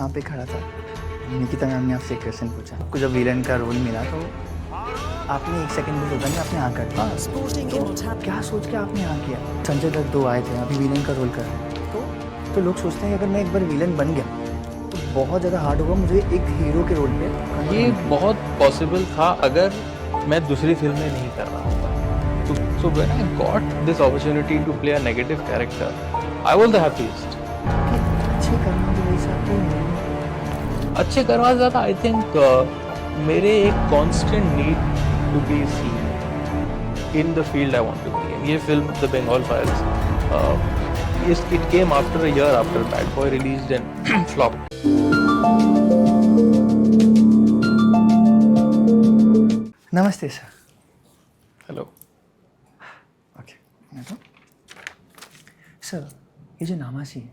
वहाँ पे खड़ा था, निकिता मैम ने आपसे एक क्वेश्चन पूछा, आपको जब विलन का रोल मिला तो आपने 1 सेकंड भी सोचा नहीं, आपने हाँ कर दिया। तो क्या सोच के आपने हाँ किया? संजय दत्त 2 आए थे, अभी विलन का रोल कर रहे हैं, तो लोग सोचते हैं कि अगर मैं एक बार विलन बन गया तो बहुत ज़्यादा हार्ड होगा मुझे एक हीरो के रोल पे करना। ये बहुत पॉसिबल था अगर मैं दूसरी फिल्म में नहीं कर रहा होता। So when I got this opportunity to play a negative character, I was the happiest. अच्छे करना तो वही साथ ही अच्छे करवा ज़्यादा आई थिंक मेरे एक constant need to be seen in the field I want to be in. ये film The Bengal Files, it came after a year after Bad Boy released and flopped. नमस्ते सर। हेलो ओके सर, ये जो नामासी है,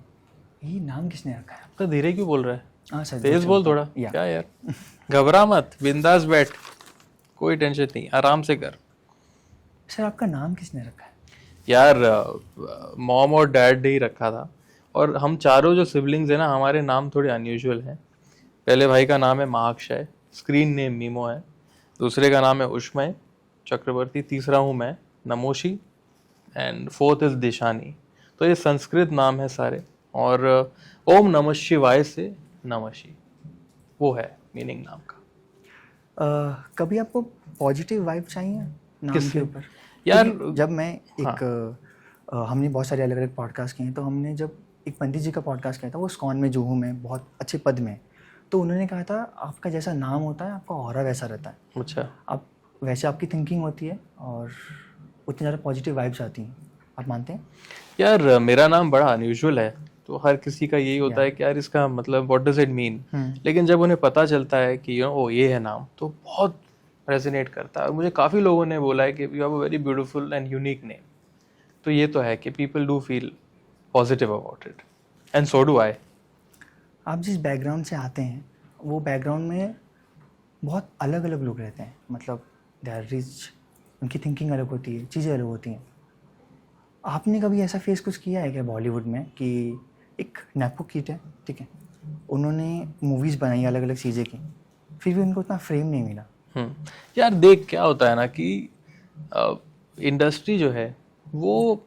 ये नाम किसने रखा है? तो धीरे क्यों बोल रहा है? हाँ सर, तेज बोल थोड़ा। क्या यार, घबरा मत, बिंदास बैठ, कोई टेंशन नहीं, आराम से कर। सर आपका नाम किसने रखा है? यार मॉम और डैड ने ही रखा था, और हम चारों जो सिबलिंग्स हैं ना, हमारे नाम थोड़े अनयूजुअल हैं। पहले भाई का नाम है महाक्षय, स्क्रीन नेम मीमो है। दूसरे का नाम है उष्मय चक्रवर्ती, तीसरा हूँ मैं Namoshi, and fourth is Dishani. तो ये संस्कृत नाम है सारे, और ओम नमः शिवाय से नमशी, वो है मीनिंग नाम का। कभी आपको पॉजिटिव वाइब चाहिए नाम के ऊपर? यार जब मैं हमने बहुत सारे अलग अलग पॉडकास्ट किए हैं, तो हमने जब एक पंडित जी का पॉडकास्ट किया था, वो स्कॉन में जूहू में बहुत अच्छे पद में, तो उन्होंने कहा था आपका जैसा नाम होता है आपका ऑरा वैसा रहता है। अच्छा, आप वैसे आपकी थिंकिंग होती है और उतनी ज़्यादा पॉजिटिव वाइब्स आती हैं, आप मानते हैं? यार मेरा नाम बड़ा अनयूजुअल है, तो हर किसी का यही होता है कि यार इसका मतलब व्हाट डज इट मीन। लेकिन जब उन्हें पता चलता है कि ओ ये है नाम, तो बहुत रेजोनेट करता है। और मुझे काफ़ी लोगों ने बोला है कि you have a very beautiful and unique name. तो ये तो है कि people do feel positive about it, and so do I. आप जिस बैकग्राउंड से आते हैं, वो बैकग्राउंड में बहुत अलग अलग लोग रहते हैं, मतलब दे आर रिच, उनकी थिंकिंग अलग होती है, चीज़ें अलग होती हैं। आपने कभी ऐसा फेस कुछ किया है क्या बॉलीवुड में कि एक नेपो किड है, ठीक है, उन्होंने मूवीज़ बनाई अलग अलग चीज़ें की, फिर भी उनको उतना फ्रेम नहीं मिला? यार देख, क्या होता है ना कि इंडस्ट्री जो है वो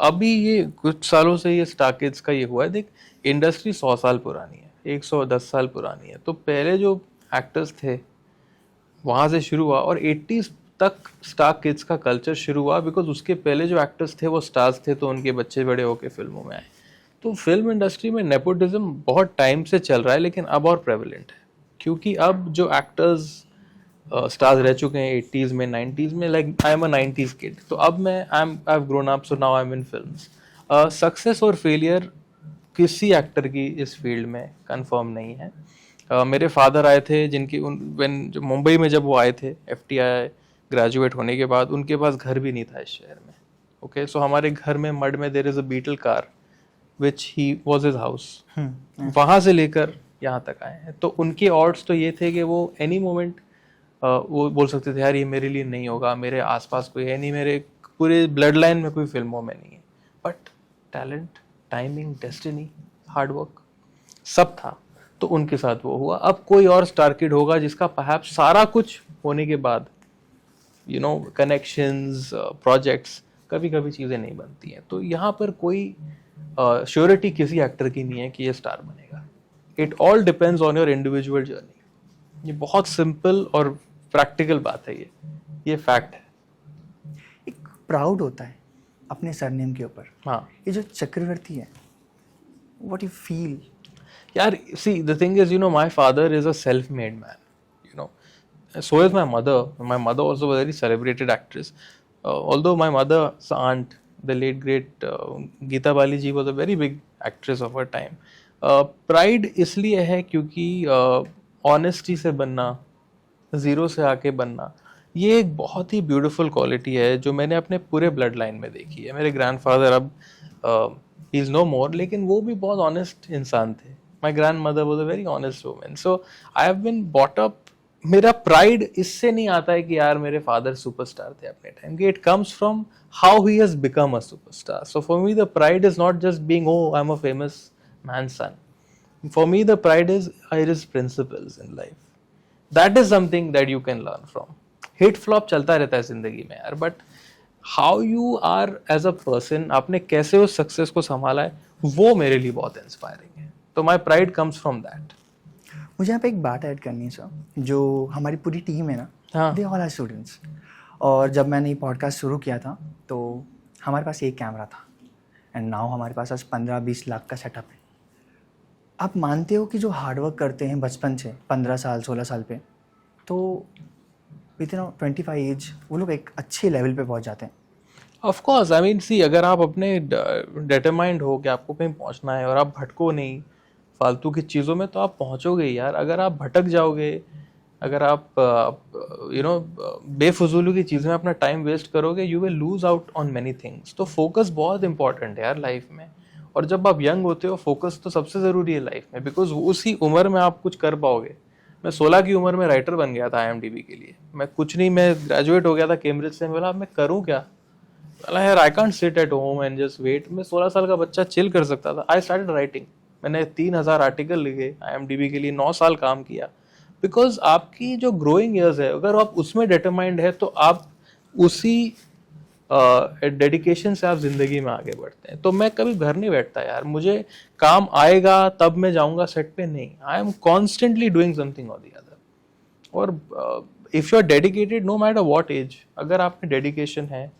अभी ये कुछ सालों से ये स्टार किड्स का ये हुआ है। देख, इंडस्ट्री 100 साल पुरानी है, 110 साल पुरानी है। तो पहले जो एक्टर्स थे वहाँ से शुरू हुआ, और 80s तक स्टार किड्स का कल्चर शुरू हुआ, बिकॉज उसके पहले जो एक्टर्स थे वो स्टार्स थे, तो उनके बच्चे बड़े होकर फिल्मों में आए। तो फिल्म इंडस्ट्री में नेपोटिज्म बहुत टाइम से चल रहा है, लेकिन अब और प्रेवलेंट है, क्योंकि अब जो एक्टर्स स्टार्स रह चुके हैं 80s में, 90s में, like I am a 90s kid, तो अब मैं I have grown up, so now I am in films. Success और फेलियर किसी एक्टर की इस फील्ड में कंफर्म नहीं है। मेरे फादर आए थे, जिनकी मुंबई में जब वो आए थे FTI ग्रेजुएट होने के बाद, उनके पास घर भी नहीं था इस शहर में। ओके, सो हमारे घर में मड में there is a Beetle car which he was his house. वहाँ से लेकर यहाँ तक आए हैं। तो उनके ऑड्स तो ये थे कि वो एनी मोमेंट वो बोल सकते थे यार ये मेरे लिए नहीं होगा, मेरे आसपास कोई है नहीं, मेरे पूरे ब्लड लाइन में कोई फिल्मों में नहीं है। But talent, timing, destiny, hard work सब था, तो उनके साथ वो हुआ। अब कोई और स्टार किड होगा जिसका परहैप्स सारा कुछ होने के बाद कनेक्शंस, प्रोजेक्ट्स, कभी कभी चीज़ें नहीं बनती हैं। तो यहाँ पर कोई श्योरिटी किसी एक्टर की नहीं है कि ये स्टार बनेगा। It all depends on your individual journey. ये बहुत सिंपल और प्रैक्टिकल बात है, ये फैक्ट है। एक प्राउड होता है अपने सरनेम के ऊपर। हाँ, ये जो चक्रवर्ती है, व्हाट यू फील? यार see the thing is, my father is a self made man, so is my mother. My mother also was a very celebrated actress. Although my mother's aunt, the late great Geeta Bali ji, was a very big actress of her time. Pride इसलिए है क्योंकि honesty से बनना, zero से आके बनना, ये एक बहुत ही ब्यूटीफुल क्वालिटी है जो मैंने अपने पूरे ब्लड लाइन में देखी है। मेरे ग्रैंडफादर अब ही इज़ नो मोर, लेकिन वो भी बहुत ऑनेस्ट इंसान थे। My grand mother was a very honest woman. So I have been bought up. मेरा प्राइड इससे नहीं आता है कि यार मेरे फादर सुपरस्टार थे अपने टाइम के। It comes from how he has become a superstar. So for me the pride is not just being, oh, I am a famous man son, For me, the pride is Iris principles in life. That is something that you can learn from. Hit flop चलता रहता है जिंदगी में यार, but how you are as a person, आपने कैसे उस success को संभाला है, वो मेरे लिए बहुत इंस्पायरिंग है. तो my pride comes from that. मुझे यहाँ पे एक बात ऐड करनी है सर, जो हमारी पूरी टीम है ना, हाँ. They all are students. और जब मैंने ये पॉडकास्ट शुरू किया था तो हमारे पास एक कैमरा था एंड नाउ हमारे पास आज 15-20 लाख का सेटअप है. आप मानते हो कि जो हार्डवर्क करते हैं बचपन से 15 साल 16 साल पे, तो विद इन 25 एज वो लोग एक अच्छे लेवल पे पहुंच जाते हैं. ऑफ कोर्स, आई मीन सी, अगर आप अपने डिटरमाइंड हो कि आपको कहीं पहुंचना है और आप भटको नहीं फालतू की चीज़ों में, तो आप पहुंचोगे यार. अगर आप भटक जाओगे, अगर आप बेफजूल की चीज़ में अपना टाइम वेस्ट करोगे, you will lose out on many things. तो फोकस बहुत इंपॉर्टेंट है यार लाइफ में. और जब आप यंग होते हो, फोकस तो सबसे ज़रूरी है लाइफ में, बिकॉज उसी उम्र में आप कुछ कर पाओगे. मैं 16 की उम्र में राइटर बन गया था IMDb के लिए. मैं कुछ नहीं, मैं ग्रेजुएट हो गया था कैम्ब्रिज से. बोला अब मैं करूँ क्या? बोला यार I can't sit at home and just wait. मैं 16 साल का बच्चा चिल कर सकता था. I started writing. मैंने 3000 आर्टिकल लिखे IMDb के लिए, 9 साल काम किया. बिकॉज आपकी जो ग्रोइंग ईयर्स है, अगर आप उसमें डिटरमाइंड है, तो आप उसी डेडिकेशन से आप जिंदगी में आगे बढ़ते हैं. तो मैं कभी घर नहीं बैठता यार, मुझे काम आएगा तब मैं जाऊंगा सेट पे, नहीं. I am constantly doing something और द अदर. और if you are dedicated, no matter what age, अगर आप में डेडिकेशन है,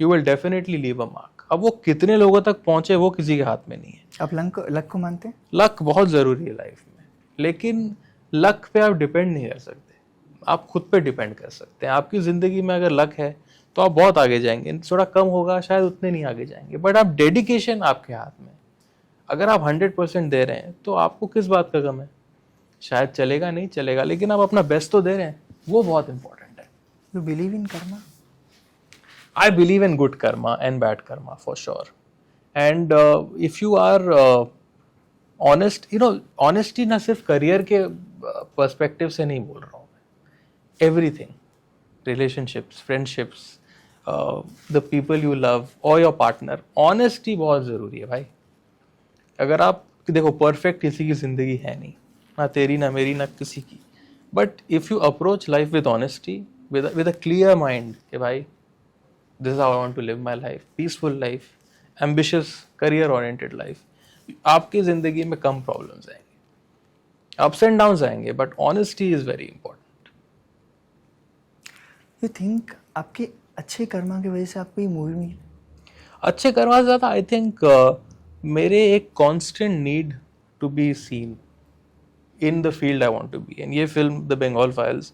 you will definitely leave a mark. अब वो कितने लोगों तक पहुंचे वो किसी के हाथ में नहीं है. आप लक को मानते हैं? लक बहुत जरूरी है लाइफ में, लेकिन लक पे आप डिपेंड नहीं कर सकते. आप खुद पे डिपेंड कर सकते हैं. आपकी जिंदगी में अगर लक है तो आप बहुत आगे जाएंगे. थोड़ा कम होगा, शायद उतने नहीं आगे जाएंगे. बट आप डेडिकेशन आपके हाथ में, अगर आप 100% दे रहे हैं, तो आपको किस बात का गम है? शायद चलेगा नहीं चलेगा, लेकिन आप अपना बेस्ट तो दे रहे हैं, वो बहुत इंपॉर्टेंट है. You believe in Karma? I believe in good karma and bad karma for sure. And if you are honest, honesty ना सिर्फ करियर के पर्सपेक्टिव से नहीं बोल रहा हूँ मैं. Everything, relationships, friendships, the people you love or your partner, honesty बहुत ज़रूरी है भाई. अगर आप देखो, परफेक्ट किसी की ज़िंदगी है नहीं, ना तेरी ना मेरी ना किसी की. But if you approach life with honesty, with a clear mind कि भाई this is how I want to live my life, peaceful life, ambitious, career oriented life, आपकी जिंदगी में कम प्रॉब्लम्स आएंगे, अप्स एंड डाउन्स आएंगे, but honesty is very important. You think आपके अच्छे कर्मा की वजह से आपको ये मूवी मिली? अच्छे कर्मा से ज़्यादा आई थिंक मेरे एक constant need to be seen in the field I want to be. And ये film the Bengal files,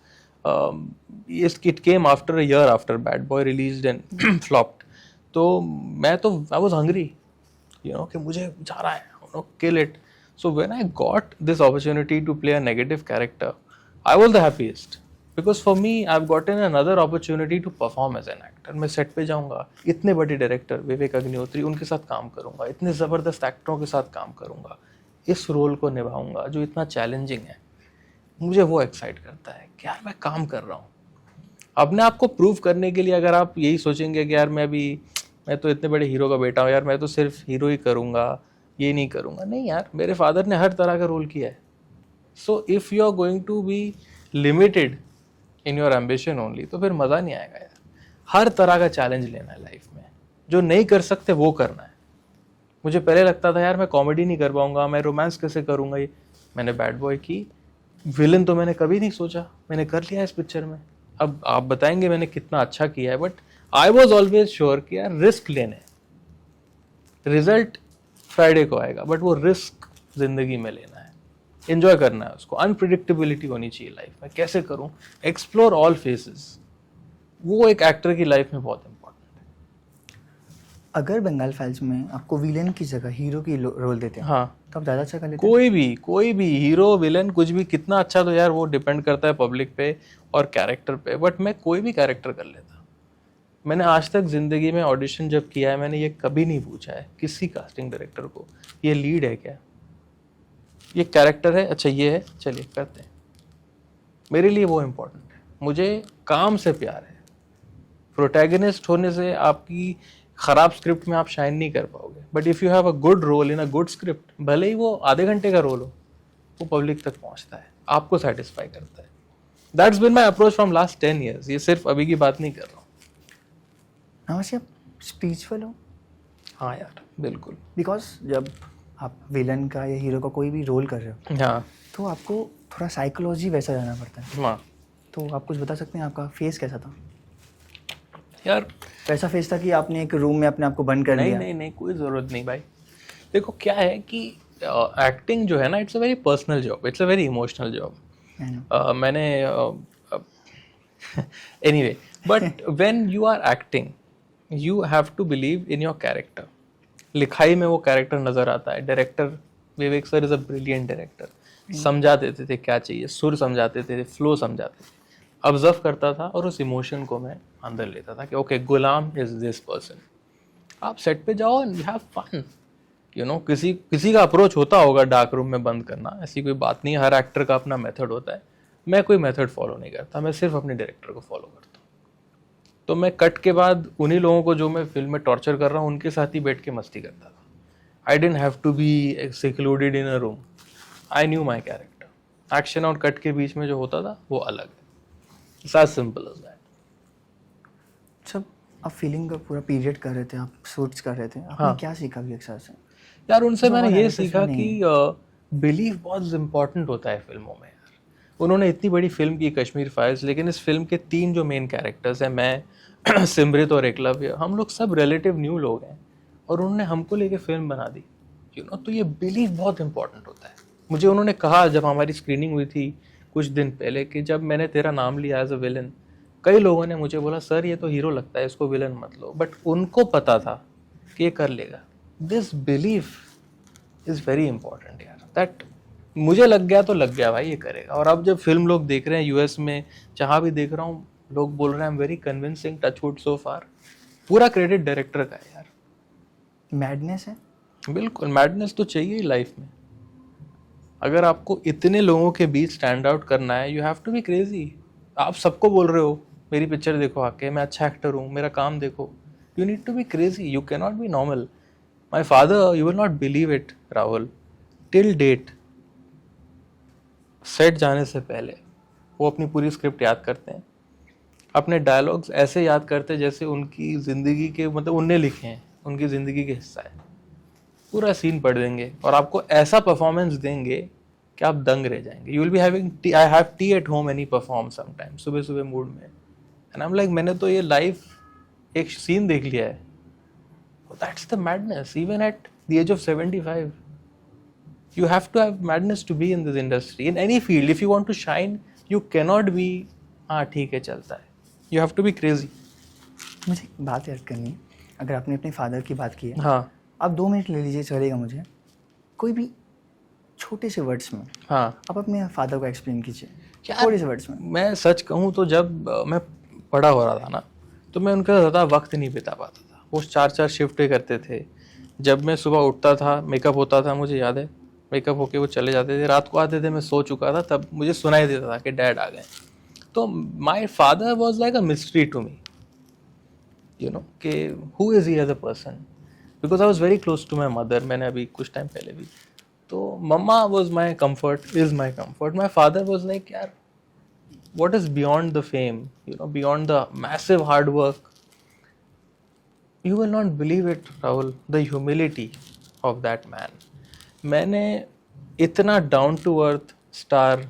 it came after a year after Bad Boy released and flopped. तो मैं तो I was hungry, कि मुझे जा रहा है, kill it. So when I got this opportunity to play a negative character, I was the happiest. Because for me, I've gotten another opportunity to perform as an actor. मैं set पे जाऊँगा, इतने बड़े डायरेक्टर विवेक अग्निहोत्री, उनके साथ काम करूँगा, इतने ज़बरदस्त एक्टरों के साथ काम करूँगा, इस रोल को निभाऊँगा जो इतना चैलेंजिंग है. मुझे वो एक्साइट करता है कि यार मैं काम कर रहा हूँ. अपने आप को प्रूव करने के लिए अगर आप यही सोचेंगे कि यार मैं तो इतने बड़े हीरो का बेटा हूँ यार, मैं तो सिर्फ हीरो ही करूँगा, ये नहीं करूँगा, नहीं यार, मेरे फादर ने हर तरह का रोल किया है. So if you are going to be limited in your ambition only, तो फिर मज़ा नहीं आएगा यार. हर तरह का चैलेंज लेना है लाइफ में. जो नहीं कर सकते वो करना है. मुझे पहले लगता था यार मैं कॉमेडी नहीं कर पाऊँगा, मैं रोमांस कैसे करूँगा. ये मैंने बैड बॉय की, विलन तो मैंने कभी नहीं सोचा, मैंने कर लिया इस पिक्चर में. अब आप बताएंगे मैंने कितना अच्छा किया है, but I was always sure कि यार रिस्क लेने, रिजल्ट फ्राइडे को आएगा, बट वो रिस्क जिंदगी में लेना है, एंजॉय करना है उसको. अनप्रिडिक्टेबिलिटी होनी चाहिए लाइफ में. कैसे करूं, एक्सप्लोर ऑल फेसेस, वो एक एक्टर की लाइफ में बहुत इंपॉर्टेंट है. अगर बंगाल फाइल्स में आपको विलेन की जगह हीरो की रोल देते हैं, हाँ, तो आप ज़्यादा अच्छा कर लेते? कोई भी हीरो विलन कुछ भी कितना अच्छा, तो यार वो डिपेंड करता है पब्लिक पे और कैरेक्टर पे. बट मैं कोई भी कैरेक्टर कर लेता. मैंने आज तक जिंदगी में ऑडिशन जब किया है, मैंने ये कभी नहीं पूछा है किसी कास्टिंग डायरेक्टर को ये लीड है क्या, ये कैरेक्टर है, अच्छा ये है, चलिए करते हैं. मेरे लिए वो इम्पोर्टेंट है. मुझे काम से प्यार है. प्रोटैगनिस्ट होने से आपकी खराब स्क्रिप्ट में आप शाइन नहीं कर पाओगे. But if you have a good role in a good script, भले ही वो आधे घंटे का रोल हो, वो पब्लिक तक पहुंचता है, आपको सेटिस्फाई करता है। That's bin my approach from last 10 years। ये सिर्फ अभी की बात नहीं कर रहा हूँ। नमस्ते, आप स्पिरिचुअल हो? हाँ यार बिल्कुल। बिकॉज जब आप विलन का या हीरो का कोई भी रोल कर रहे हो हाँ तो आपको थोड़ा साइकोलॉजी वैसा जाना पड़ता है। हाँ तो आप कुछ बता सकते हैं आपका फेस कैसा था? यार, वैसा फेस था कि आपने एक रूम में अपने आप को बंद कर नहीं लिया? नहीं नहीं, कोई ज़रूरत नहीं भाई। देखो क्या है कि एक्टिंग जो है ना, it's a very personal job, it's a very emotional job. मैंने anyway, but when you are acting you have to believe in your character. लिखाई में वो कैरेक्टर नज़र आता है। Director Vivek sir is a brilliant director. समझा देते थे क्या चाहिए, सुर समझाते थे, फ्लो समझाते थे, ऑब्जर्व करता था और उस इमोशन को मैं अंदर लेता था कि okay, Ghulam is this person. आप सेट पे जाओ and you have fun. You know, किसी का अप्रोच होता होगा डार्क रूम में बंद करना, ऐसी कोई बात नहीं है। हर एक्टर का अपना मेथड होता है। मैं कोई मेथड फॉलो नहीं करता, मैं सिर्फ अपने डायरेक्टर को फॉलो करता हूँ। तो मैं कट के बाद उन्हीं लोगों को जो मैं फिल्म में टॉर्चर कर रहा हूँ उनके साथ ही बैठ के मस्ती करता था। I don't have to be secluded in a room. I knew my character. Action और कट के बीच में जो होता था वो अलग है। It's as simple as that. सब आप फीलिंग का पूरा पीरियड कर रहे थे, आप शूट्स कर रहे थे, आपने हाँ। क्या सीखा वी एक्सर से? यार उनसे जो मैंने और ये actors में सीखा नहीं कि बिलीव बहुत इम्पोर्टेंट होता है फिल्मों में। यार उन्होंने इतनी बड़ी फिल्म की कश्मीर फाइल्स, लेकिन इस फिल्म के 3 जो मेन कैरेक्टर्स हैं, मैं सिमरत और एकलव्य, हम लोग सब रिलेटिव न्यू लोग हैं और उन्होंने हमको लेके फिल्म बना दी। यू नो, तो ये बिलीव बहुत इंपॉर्टेंट होता है। मुझे उन्होंने कहा जब हमारी स्क्रीनिंग हुई थी कुछ दिन पहले कि जब मैंने तेरा नाम लिया एज अ विलन, कई लोगों ने मुझे बोला सर ये तो हीरो लगता है, इसको विलन मत लो। बट उनको पता था कि ये कर लेगा। This belief is very important यार। दैट मुझे लग गया तो लग गया भाई, ये करेगा। और अब जब फिल्म लोग देख रहे हैं यूएस में, जहाँ भी देख रहा हूँ लोग बोल रहे हैं I am very convincing, touchwood so far. पूरा क्रेडिट डायरेक्टर का है यार। मैडनेस है। बिल्कुल, मैडनेस तो चाहिए ही लाइफ में। अगर आपको इतने लोगों के बीच स्टैंड आउट करना है, you have to be crazy. आप सबको बोल रहे हो मेरी पिक्चर देखो आके, मैं अच्छा एक्टर हूँ, मेरा काम देखो। You need to be crazy, you can not be normal. My father, you will not believe it Rahul, till date set जाने से पहले वो अपनी पूरी स्क्रिप्ट याद करते हैं, अपने डायलॉग्स ऐसे याद करते हैं जैसे उनकी ज़िंदगी के, मतलब उनने लिखे हैं, उनकी ज़िंदगी के हिस्सा है। पूरा सीन पढ़ देंगे और आपको ऐसा परफॉर्मेंस देंगे कि आप दंग रह जाएंगे। You will be having T, I have T at home any perform sometime, सुबह सुबह मूड में, एंड आई एम लाइक मैंने तो ये लाइव एक सीन देख लिया है। That's the madness even at the age of 75। You have to have madness to be in this industry, in any field. If you want to shine, you cannot be हाँ ठीक है चलता है। You have to be crazy. मुझे एक बात याद करनी है। अगर आपने अपने फादर की बात की है, हाँ आप 2 मिनट ले लीजिए, चलेगा मुझे। कोई भी छोटे से वर्ड्स में हाँ आप अपने फादर को एक्सप्लेन कीजिए, यार, थोड़े से वर्ड्स में। मैं सच कहूँ तो जब मैं पढ़ा हो रहा था ना, तो मैं उनका ज़्यादा वक्त नहीं बिता पाता था। वो 4-4 शिफ्टें करते थे। जब मैं सुबह उठता था, मेकअप होता था, मुझे याद है, मेकअप होके वो चले जाते थे, रात को आते थे, मैं सो चुका था, तब मुझे सुनाई देता था कि डैड आ गए। तो my father was like a mystery to me, you know, कि who is he as a person, because I was very close to my mother. मैंने अभी कुछ टाइम पहले भी, तो mamma was my comfort, is my comfort. My father was like यार what is beyond the fame, you know, beyond the massive hard work, you will not believe it Rahul, the humility of that man. मैंने इतना down to earth star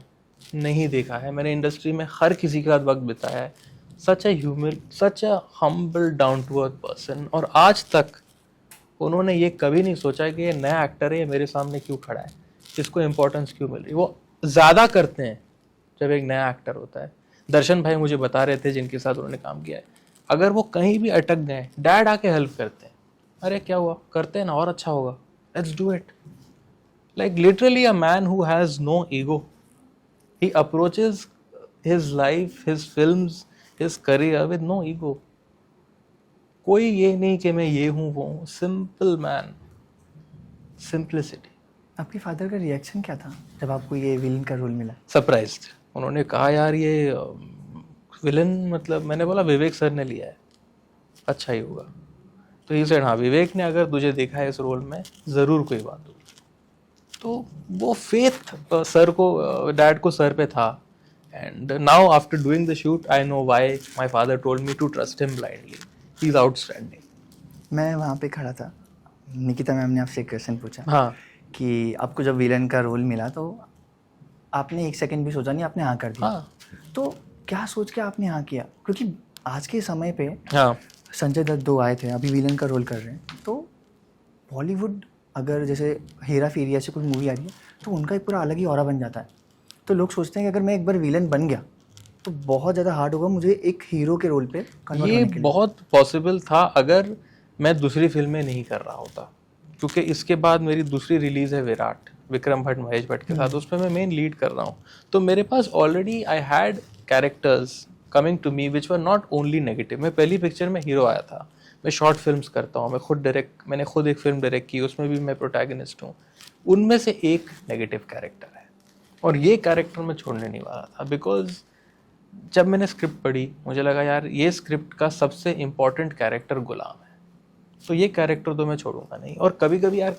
नहीं देखा है। मैंने industry में हर किसी के साथ वक्त बिताया है। Such a humble down to earth person. और आज तक उन्होंने ये कभी नहीं सोचा कि ये नया एक्टर है, ये मेरे सामने क्यों खड़ा है, इसको इम्पोर्टेंस क्यों मिल रही। वो ज़्यादा करते हैं जब एक नया एक्टर होता है। दर्शन भाई मुझे बता रहे थे जिनके साथ उन्होंने काम किया है, अगर वो कहीं भी अटक गए, डैड आके हेल्प करते हैं। अरे क्या हुआ, करते हैं ना, और अच्छा होगा, let's do it. Like literally a man who has no ego, he approaches his life, his films, his career with no ego. कोई ये नहीं कि मैं ये हूँ वो हूँ, सिंपल मैन, सिंप्लिसिटी। आपके फादर का रिएक्शन क्या था जब आपको ये विलन का रोल मिला? सरप्राइज्ड। उन्होंने कहा यार ये विलन, मतलब मैंने बोला विवेक सर ने लिया है, अच्छा ही होगा। तो ही सेड हाँ, विवेक ने अगर तुझे देखा है इस रोल में, ज़रूर कोई बात होगी। तो वो फेथ सर को डैड को सर पे था. And now after doing the shoot I know why my father told me to trust him blindly. He is outstanding. मैं वहाँ पे खड़ा था, निकिता मैम ने आपसे एक क्वेश्चन पूछा हाँ कि आपको जब विलन का रोल मिला तो आपने एक सेकंड भी सोचा नहीं, आपने हाँ कर दिया. हाँ तो क्या सोच के आपने हाँ किया? क्योंकि आज के समय पे हाँ संजय दत्त 2 आए थे, अभी विलन का रोल कर रहे हैं. तो बॉलीवुड अगर जैसे हेरा फेरी ऐसी कोई मूवी आ रही है तो उनका एक पूरा अलग ही ऑरा बन जाता है. तो लोग सोचते हैं कि अगर मैं एक बार विलन बन गया तो बहुत ज़्यादा हार्ड होगा मुझे एक हीरो के रोल पे कन्वर्ट ये होने के लिए. बहुत पॉसिबल था अगर मैं दूसरी फिल्में नहीं कर रहा होता, क्योंकि इसके बाद मेरी दूसरी रिलीज है विराट, विक्रम भट्ट महेश भट्ट के साथ. उसमें मैं मेन लीड कर रहा हूँ. तो मेरे पास already I had characters coming to me which were not only negative. मैं पहली पिक्चर में हीरो आया था. मैं शॉर्ट फिल्म्स करता हूँ, मैंने खुद एक फिल्म डायरेक्ट की, उसमें भी मैं प्रोटैगनिस्ट हूँ. उनमें से एक नेगेटिव कैरेक्टर है और ये कैरेक्टर मैं छोड़ने नहीं वाला था. बिकॉज जब मैंने स्क्रिप्ट पढ़ी मुझे लगा यार ये स्क्रिप्ट का सबसे इम्पोर्टेंट कैरेक्टर गुलाम है, तो ये कैरेक्टर तो मैं छोड़ूंगा नहीं. और कभी कभी यार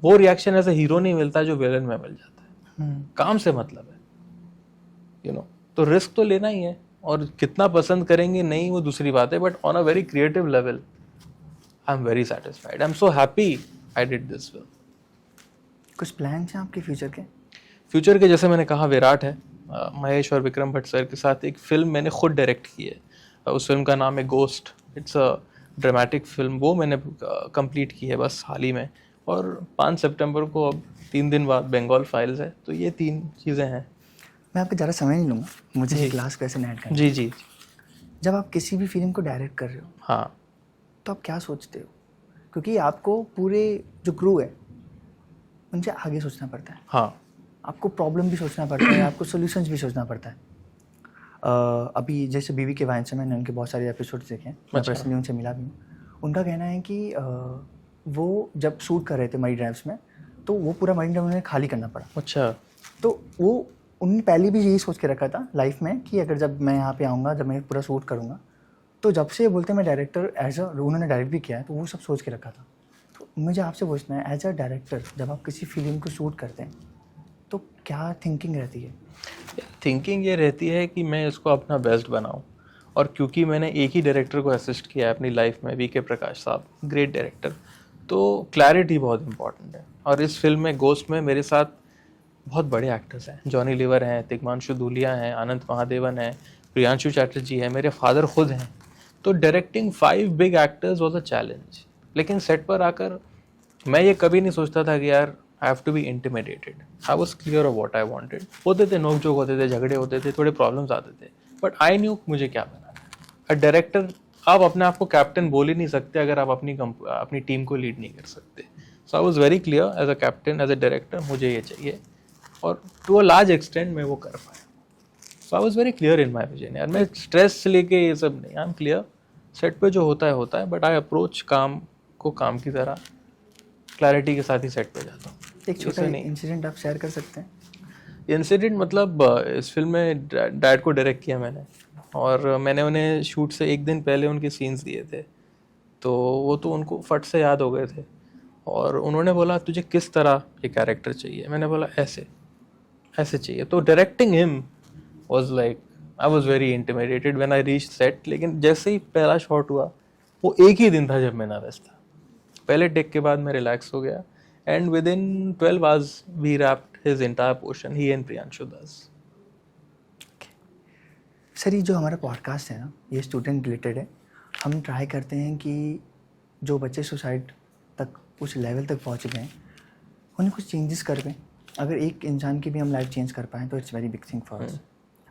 वो रिएक्शन ऐसे हीरो नहीं मिलता जो विलन में मिल जाता है. काम से मतलब है, यू नो. तो रिस्क तो लेना ही है, और कितना पसंद करेंगे नहीं वो दूसरी बात है. But on a very creative level I am very satisfied. I am so happy I did this film. कुछ प्लान हैं आपके फ्यूचर के? फ्यूचर के जैसे मैंने कहा विराट है. महेश और विक्रम भट्ट सर के साथ एक फिल्म मैंने खुद डायरेक्ट की है. उस फिल्म का नाम है ghost. It's a dramatic film. वो मैंने कंप्लीट की है बस हाल ही में. और 5 सितंबर को अब 3 दिन बाद बंगाल फाइल्स है. तो ये 3 चीज़ें हैं. मैं आपका ज़्यादा समय नहीं लूँगा, मुझे एक लास्ट क्वेश्चन ऐड करना. जी जी. जब आप किसी भी फिल्म को डायरेक्ट कर रहे हो हाँ तो आप क्या सोचते हो? क्योंकि आपको पूरे जो क्रू है उनसे आगे सोचना पड़ता है. हाँ आपको प्रॉब्लम भी सोचना पड़ता है, आपको सॉल्यूशंस भी सोचना पड़ता है. अभी जैसे बीवी के वाइन से मैंने उनके बहुत सारे एपिसोड्स देखे हैं, मैं पर्सनली उनसे मिला भी हूँ. उनका कहना है कि वो जब शूट कर रहे थे मरी ड्राइव्स में तो वो पूरा मरी ड्राइव उन्हें खाली करना पड़ा. अच्छा. तो वो उन्होंने पहले भी यही सोच के रखा था लाइफ में कि अगर जब मैं यहाँ पे आऊँगा, जब मैं पूरा शूट करूँगा, तो जब से बोलते हैं मैं डायरेक्टर एज अ, उन्होंने डायरेक्ट भी किया है, तो वो सब सोच के रखा था. तो मुझे आपसे पूछना है एज अ डायरेक्टर जब आप किसी फिल्म को शूट करते हैं तो क्या थिंकिंग रहती है? थिंकिंग ये रहती है कि मैं इसको अपना बेस्ट बनाऊं. और क्योंकि मैंने एक ही डायरेक्टर को असिस्ट किया है अपनी लाइफ में, वीके प्रकाश साहब, ग्रेट डायरेक्टर, तो क्लैरिटी बहुत इंपॉर्टेंट है. और इस फिल्म में गोस्ट में मेरे साथ बहुत बड़े एक्टर्स हैं. जॉनी लीवर हैं, तिग्मांशु धूलिया हैं, आनंद महादेवन हैं, प्रियांशु चैटर्जी हैं, मेरे फादर खुद हैं. तो directing 5 big actors was a challenge. लेकिन सेट पर आकर मैं ये कभी नहीं सोचता था कि यार I have to be intimidated. I was clear of what I wanted. होते थे नोक जोक, होते थे झगड़े, होते थे थोड़े प्रॉब्लम्स आते थे, बट आई न्यू मुझे क्या बनाना है. डायरेक्टर आप अपने आप को कैप्टन बोल ही नहीं सकते अगर आप अपनी टीम को लीड नहीं कर सकते. So I was very clear as a captain, as a director मुझे ये चाहिए, और टू अ लार्ज एक्सटेंट मैं वो कर पाया. So I was very clear in my vision. यार मैं स्ट्रेस लेके ये सब नहीं, आई एम क्लियर. सेट पे जो होता है, बट आई अप्रोच काम को काम की तरह क्लैरिटी के साथ ही सेट पे जाता हूँ. एक छोटा इंसिडेंट आप शेयर कर सकते हैं? इंसिडेंट मतलब इस फिल्म में डैड को डायरेक्ट किया मैंने, और मैंने उन्हें शूट से एक दिन पहले उनके सीन्स दिए थे. तो वो तो उनको फट से याद हो गए थे, और उन्होंने बोला तुझे किस तरह ये कैरेक्टर चाहिए. मैंने बोला ऐसे ऐसे चाहिए. तो directing him was like I was very intimidated when I reached set. लेकिन जैसे ही पहला शॉट हुआ, वो एक ही दिन था जब मैं नर्वस था. पहले टेक के बाद मैं रिलैक्स हो गया, and with in 12 hours we wrapped his entire portion, he and Priyanshu Das. Sir ये जो हमारा पॉडकास्ट है ना, ये स्टूडेंट रिलेटेड है. हम ट्राई करते हैं कि जो बच्चे सुसाइड तक उस लेवल तक पहुंच गए हैं उन्हें कुछ चेंजेस कर दें. अगर एक इंसान की भी हम लाइफ चेंज कर पाएँ तो it's very big thing for us.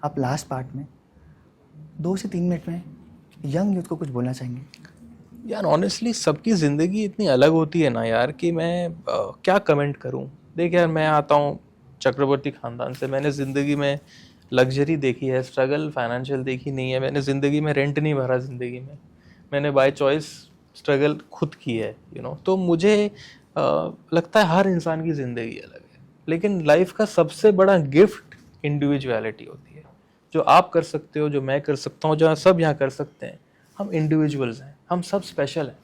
आप लास्ट पार्ट में 2 से 3 मिनट में यंग यूथ को कुछ बोलना चाहेंगे? यार ऑनेस्टली सबकी ज़िंदगी इतनी अलग होती है ना यार, कि मैं क्या कमेंट करूं. देख यार, मैं आता हूं चक्रवर्ती ख़ानदान से. मैंने ज़िंदगी में लग्जरी देखी है, स्ट्रगल फाइनेंशियल देखी नहीं है. मैंने ज़िंदगी में रेंट नहीं भरा. ज़िंदगी में मैंने बाय चॉइस स्ट्रगल खुद की है, यू नो. तो मुझे लगता है हर इंसान की ज़िंदगी अलग है, लेकिन लाइफ का सबसे बड़ा गिफ्ट इंडिविजुअलिटी होती है. जो आप कर सकते हो, जो मैं कर सकता हूँ, जो सब यहाँ कर सकते हैं, हम इंडिविजुअल्स हैं, हम सब स्पेशल हैं.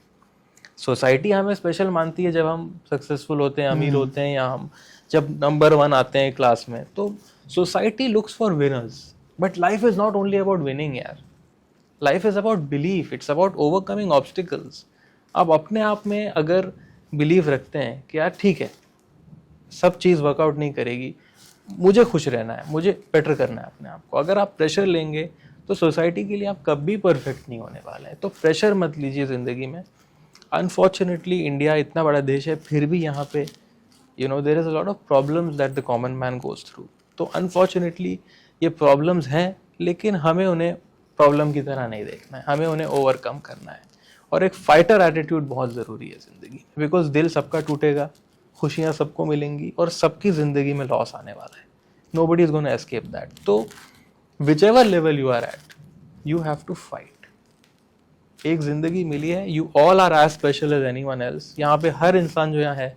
सोसाइटी हमें स्पेशल मानती है जब हम सक्सेसफुल होते हैं, अमीर होते हैं, या हम जब नंबर 1 आते हैं क्लास में, तो society looks for winners. But life is not only about winning यार. Life is about belief, it's about overcoming obstacles. आप अपने आप में अगर बिलीव रखते हैं कि यार ठीक है, सब चीज़ वर्कआउट नहीं करेगी, मुझे खुश रहना है, मुझे बेटर करना है अपने आप को, अगर आप प्रेशर लेंगे तो सोसाइटी के लिए आप कभी परफेक्ट नहीं होने वाले हैं. तो प्रेशर मत लीजिए ज़िंदगी में. अनफॉर्चुनेटली इंडिया इतना बड़ा देश है, फिर भी यहाँ पे there is a lot of problems that the common man goes through. तो अनफॉर्चुनेटली ये प्रॉब्लम्स हैं, लेकिन हमें उन्हें प्रॉब्लम की तरह नहीं देखना है, हमें उन्हें ओवरकम करना है. और एक फाइटर एटीट्यूड बहुत ज़रूरी है ज़िंदगी में, बिकॉज दिल सबका टूटेगा, खुशियाँ सबको मिलेंगी, और सबकी ज़िंदगी में लॉस आने वाला है. Nobody is gonna escape that. तो whichever level you are at, you have to fight. एक जिंदगी मिली है, you all are as special as anyone else. यहाँ पे हर इंसान जो यहाँ है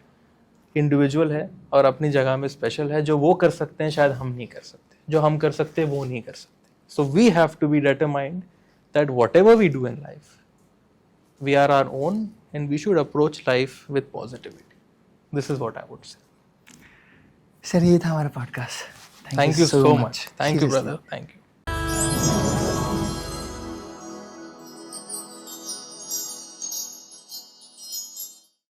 इंडिविजुअल है और अपनी जगह में स्पेशल है. जो वो कर सकते हैं शायद हम नहीं कर सकते, जो हम कर सकते हैं वो नहीं कर सकते. So we have to be determined that whatever we do in life, we are our own and we should approach life with positivity. This is what I would say. Sir ये था हमारा podcast. Thank you so much. Thank you, brother. Thank you.